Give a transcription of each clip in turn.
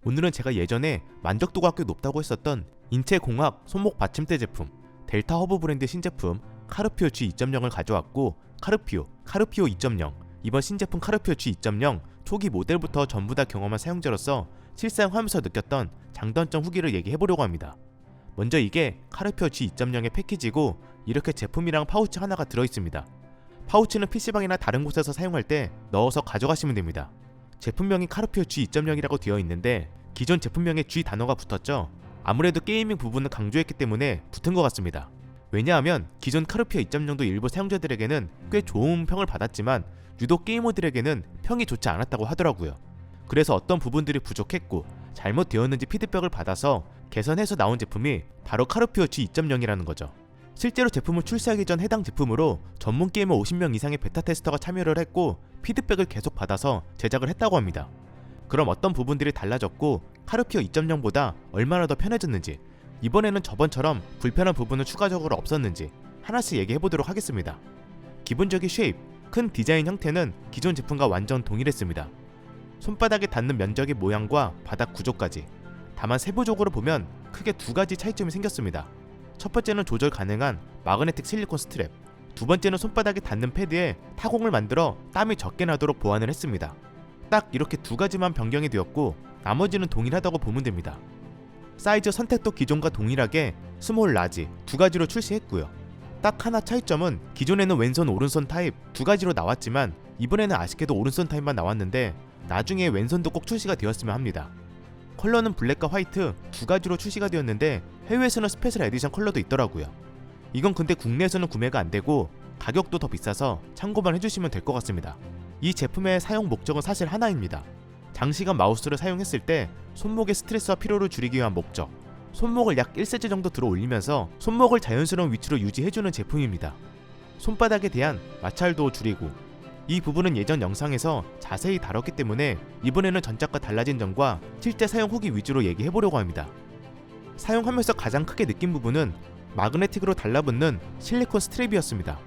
오늘은 제가 예전에 만족도가 꽤 높다고 했었던 인체공학 손목 받침대 제품 델타 허브 브랜드 신제품 카르피오 G 2.0을 가져왔고, 카르피오 2.0, 이번 신제품 카르피오 G 2.0 초기 모델부터 전부 다 경험한 사용자로서 실사용하면서 느꼈던 장단점 후기를 얘기해보려고 합니다. 먼저 이게 카르피오 G 2.0의 패키지고, 이렇게 제품이랑 파우치 하나가 들어있습니다. 파우치는 PC방이나 다른 곳에서 사용할 때 넣어서 가져가시면 됩니다. 제품명이 카르피오 G 2.0이라고 되어 있는데 기존 제품명에 G 단어가 붙었죠. 아무래도 게이밍 부분을 강조했기 때문에 붙은 것 같습니다. 왜냐하면 기존 카르피오 2.0도 일부 사용자들에게는 꽤 좋은 평을 받았지만 유독 게이머들에게는 평이 좋지 않았다고 하더라고요. 그래서 어떤 부분들이 부족했고 잘못되었는지 피드백을 받아서 개선해서 나온 제품이 바로 카르피오 G 2.0이라는 거죠. 실제로 제품을 출시하기 전 해당 제품으로 전문 게이머 50명 이상의 베타 테스터가 참여를 했고 피드백을 계속 받아서 제작을 했다고 합니다. 그럼 어떤 부분들이 달라졌고 카르피오 2.0보다 얼마나 더 편해졌는지, 이번에는 저번처럼 불편한 부분은 추가적으로 없었는지 하나씩 얘기해보도록 하겠습니다. 기본적인 쉐입, 큰 디자인 형태는 기존 제품과 완전 동일했습니다. 손바닥에 닿는 면적의 모양과 바닥 구조까지. 다만 세부적으로 보면 크게 두 가지 차이점이 생겼습니다. 첫 번째는 조절 가능한 마그네틱 실리콘 스트랩, 두 번째는 손바닥에 닿는 패드에 타공을 만들어 땀이 적게 나도록 보완을 했습니다. 딱 이렇게 두 가지만 변경이 되었고 나머지는 동일하다고 보면 됩니다. 사이즈 선택도 기존과 동일하게 스몰, 라지 두 가지로 출시했고요. 딱 하나 차이점은 기존에는 왼손, 오른손 타입 두 가지로 나왔지만 이번에는 아쉽게도 오른손 타입만 나왔는데 나중에 왼손도 꼭 출시가 되었으면 합니다. 컬러는 블랙과 화이트 두 가지로 출시가 되었는데 해외에서는 스페셜 에디션 컬러도 있더라고요. 이건 근데 국내에서는 구매가 안되고 가격도 더 비싸서 참고만 해주시면 될 것 같습니다. 이 제품의 사용 목적은 사실 하나입니다. 장시간 마우스를 사용했을 때 손목의 스트레스와 피로를 줄이기 위한 목적, 손목을 약 1cm 정도 들어 올리면서 손목을 자연스러운 위치로 유지해주는 제품입니다. 손바닥에 대한 마찰도 줄이고, 이 부분은 예전 영상에서 자세히 다뤘기 때문에 이번에는 전작과 달라진 점과 실제 사용 후기 위주로 얘기해보려고 합니다. 사용하면서 가장 크게 느낀 부분은 마그네틱으로 달라붙는 실리콘 스트랩이었습니다.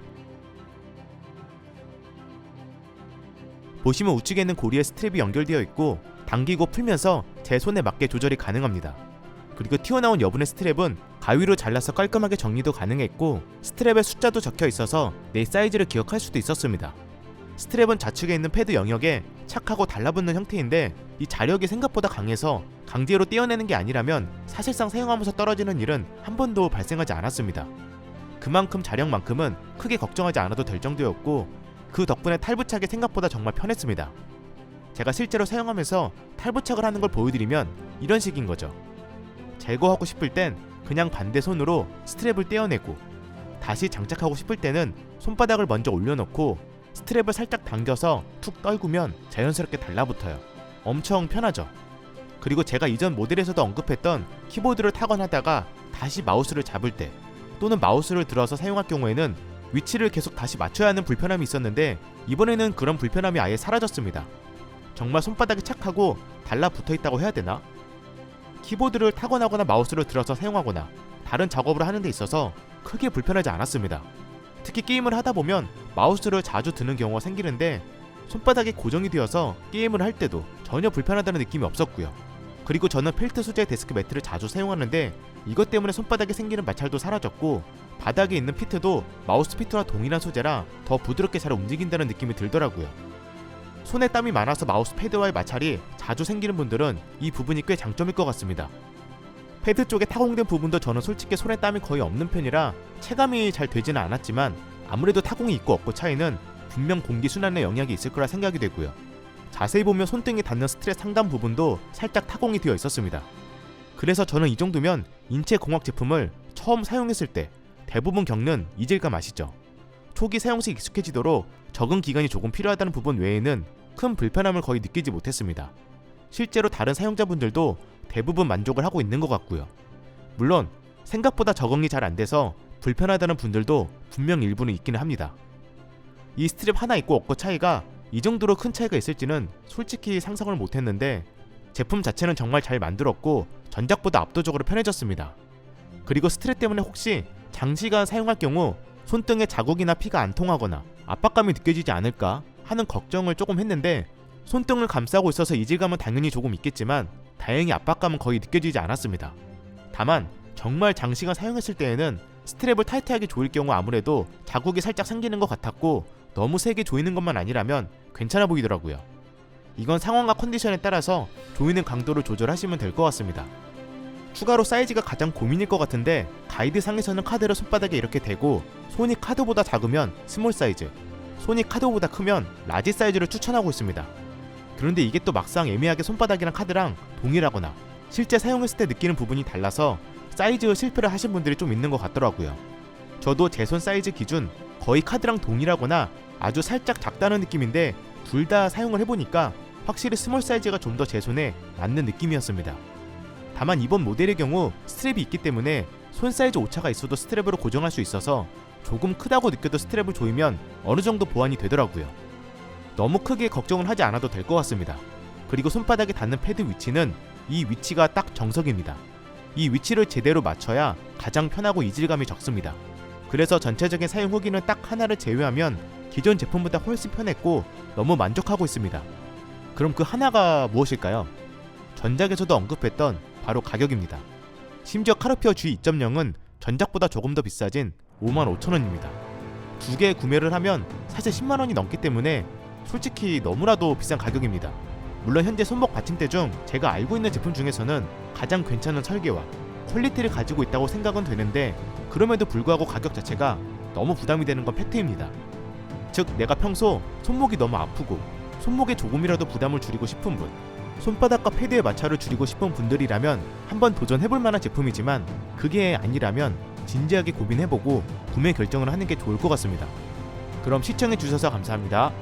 보시면 우측에는 고리에 스트랩이 연결되어 있고 당기고 풀면서 제 손에 맞게 조절이 가능합니다. 그리고 튀어나온 여분의 스트랩은 가위로 잘라서 깔끔하게 정리도 가능했고 스트랩에 숫자도 적혀 있어서 내 사이즈를 기억할 수도 있었습니다. 스트랩은 좌측에 있는 패드 영역에 착하고 달라붙는 형태인데 이 자력이 생각보다 강해서 강제로 떼어내는 게 아니라면 사실상 사용하면서 떨어지는 일은 한 번도 발생하지 않았습니다. 그만큼 자력만큼은 크게 걱정하지 않아도 될 정도였고 그 덕분에 탈부착이 생각보다 정말 편했습니다. 제가 실제로 사용하면서 탈부착을 하는 걸 보여드리면 이런 식인 거죠. 제거하고 싶을 땐 그냥 반대 손으로 스트랩을 떼어내고 다시 장착하고 싶을 때는 손바닥을 먼저 올려놓고 스트랩을 살짝 당겨서 툭 떨구면 자연스럽게 달라붙어요. 엄청 편하죠. 그리고 제가 이전 모델에서도 언급했던 키보드를 타건하다가 다시 마우스를 잡을 때 또는 마우스를 들어서 사용할 경우에는 위치를 계속 다시 맞춰야 하는 불편함이 있었는데 이번에는 그런 불편함이 아예 사라졌습니다. 정말 손바닥이 착하고 달라붙어 있다고 해야 되나? 키보드를 타건하거나 마우스를 들어서 사용하거나 다른 작업을 하는 데 있어서 크게 불편하지 않았습니다. 특히 게임을 하다 보면 마우스를 자주 드는 경우가 생기는데 손바닥이 고정이 되어서 게임을 할 때도 전혀 불편하다는 느낌이 없었고요. 그리고 저는 펠트 소재의 데스크 매트를 자주 사용하는데 이것 때문에 손바닥에 생기는 마찰도 사라졌고 바닥에 있는 피트도 마우스 피트와 동일한 소재라 더 부드럽게 잘 움직인다는 느낌이 들더라고요. 손에 땀이 많아서 마우스 패드와의 마찰이 자주 생기는 분들은 이 부분이 꽤 장점일 것 같습니다. 패드 쪽에 타공된 부분도 저는 솔직히 손에 땀이 거의 없는 편이라 체감이 잘 되지는 않았지만 아무래도 타공이 있고 없고 차이는 분명 공기순환에 영향이 있을 거라 생각이 되고요. 자세히 보면 손등에 닿는 스트랩 상단 부분도 살짝 타공이 되어 있었습니다. 그래서 저는 이 정도면 인체공학 제품을 처음 사용했을 때 대부분 겪는 이질감 아시죠? 초기 사용시 익숙해지도록 적응 기간이 조금 필요하다는 부분 외에는 큰 불편함을 거의 느끼지 못했습니다. 실제로 다른 사용자분들도 대부분 만족을 하고 있는 것 같고요. 물론 생각보다 적응이 잘 안돼서 불편하다는 분들도 분명 일부는 있기는 합니다. 이 스트랩 하나 있고 없고 차이가 이 정도로 큰 차이가 있을지는 솔직히 상상을 못했는데 제품 자체는 정말 잘 만들었고 전작보다 압도적으로 편해졌습니다. 그리고 스트랩 때문에 혹시 장시간 사용할 경우 손등에 자국이나 피가 안 통하거나 압박감이 느껴지지 않을까 하는 걱정을 조금 했는데 손등을 감싸고 있어서 이질감은 당연히 조금 있겠지만 다행히 압박감은 거의 느껴지지 않았습니다. 다만 정말 장시간 사용했을 때에는 스트랩을 타이트하게 조일 경우 아무래도 자국이 살짝 생기는 것 같았고 너무 세게 조이는 것만 아니라면 괜찮아 보이더라고요. 이건 상황과 컨디션에 따라서 조이는 강도를 조절하시면 될 것 같습니다. 추가로 사이즈가 가장 고민일 것 같은데 가이드상에서는 카드를 손바닥에 이렇게 대고 손이 카드보다 작으면 스몰 사이즈, 손이 카드보다 크면 라지 사이즈를 추천하고 있습니다. 그런데 이게 또 막상 애매하게 손바닥이랑 카드랑 동일하거나 실제 사용했을 때 느끼는 부분이 달라서 사이즈 실패를 하신 분들이 좀 있는 것 같더라고요. 저도 제 손 사이즈 기준 거의 카드랑 동일하거나 아주 살짝 작다는 느낌인데 둘 다 사용을 해보니까 확실히 스몰 사이즈가 좀 더 제 손에 맞는 느낌이었습니다. 다만 이번 모델의 경우 스트랩이 있기 때문에 손 사이즈 오차가 있어도 스트랩으로 고정할 수 있어서 조금 크다고 느껴도 스트랩을 조이면 어느 정도 보완이 되더라고요. 너무 크게 걱정을 하지 않아도 될 것 같습니다. 그리고 손바닥에 닿는 패드 위치는 이 위치가 딱 정석입니다. 이 위치를 제대로 맞춰야 가장 편하고 이질감이 적습니다. 그래서 전체적인 사용 후기는 딱 하나를 제외하면 기존 제품보다 훨씬 편했고 너무 만족하고 있습니다. 그럼 그 하나가 무엇일까요? 전작에서도 언급했던 바로 가격입니다. 심지어 카르피어 G2.0은 전작보다 조금 더 비싸진 55,000원입니다. 두 개 구매를 하면 사실 10만원이 넘기 때문에 솔직히 너무나도 비싼 가격입니다. 물론 현재 손목 받침대 중 제가 알고 있는 제품 중에서는 가장 괜찮은 설계와 퀄리티를 가지고 있다고 생각은 되는데 그럼에도 불구하고 가격 자체가 너무 부담이 되는 건 팩트입니다. 즉 내가 평소 손목이 너무 아프고 손목에 조금이라도 부담을 줄이고 싶은 분, 손바닥과 패드의 마찰을 줄이고 싶은 분들이라면 한번 도전해볼 만한 제품이지만 그게 아니라면 진지하게 고민해보고 구매 결정을 하는 게 좋을 것 같습니다. 그럼 시청해주셔서 감사합니다.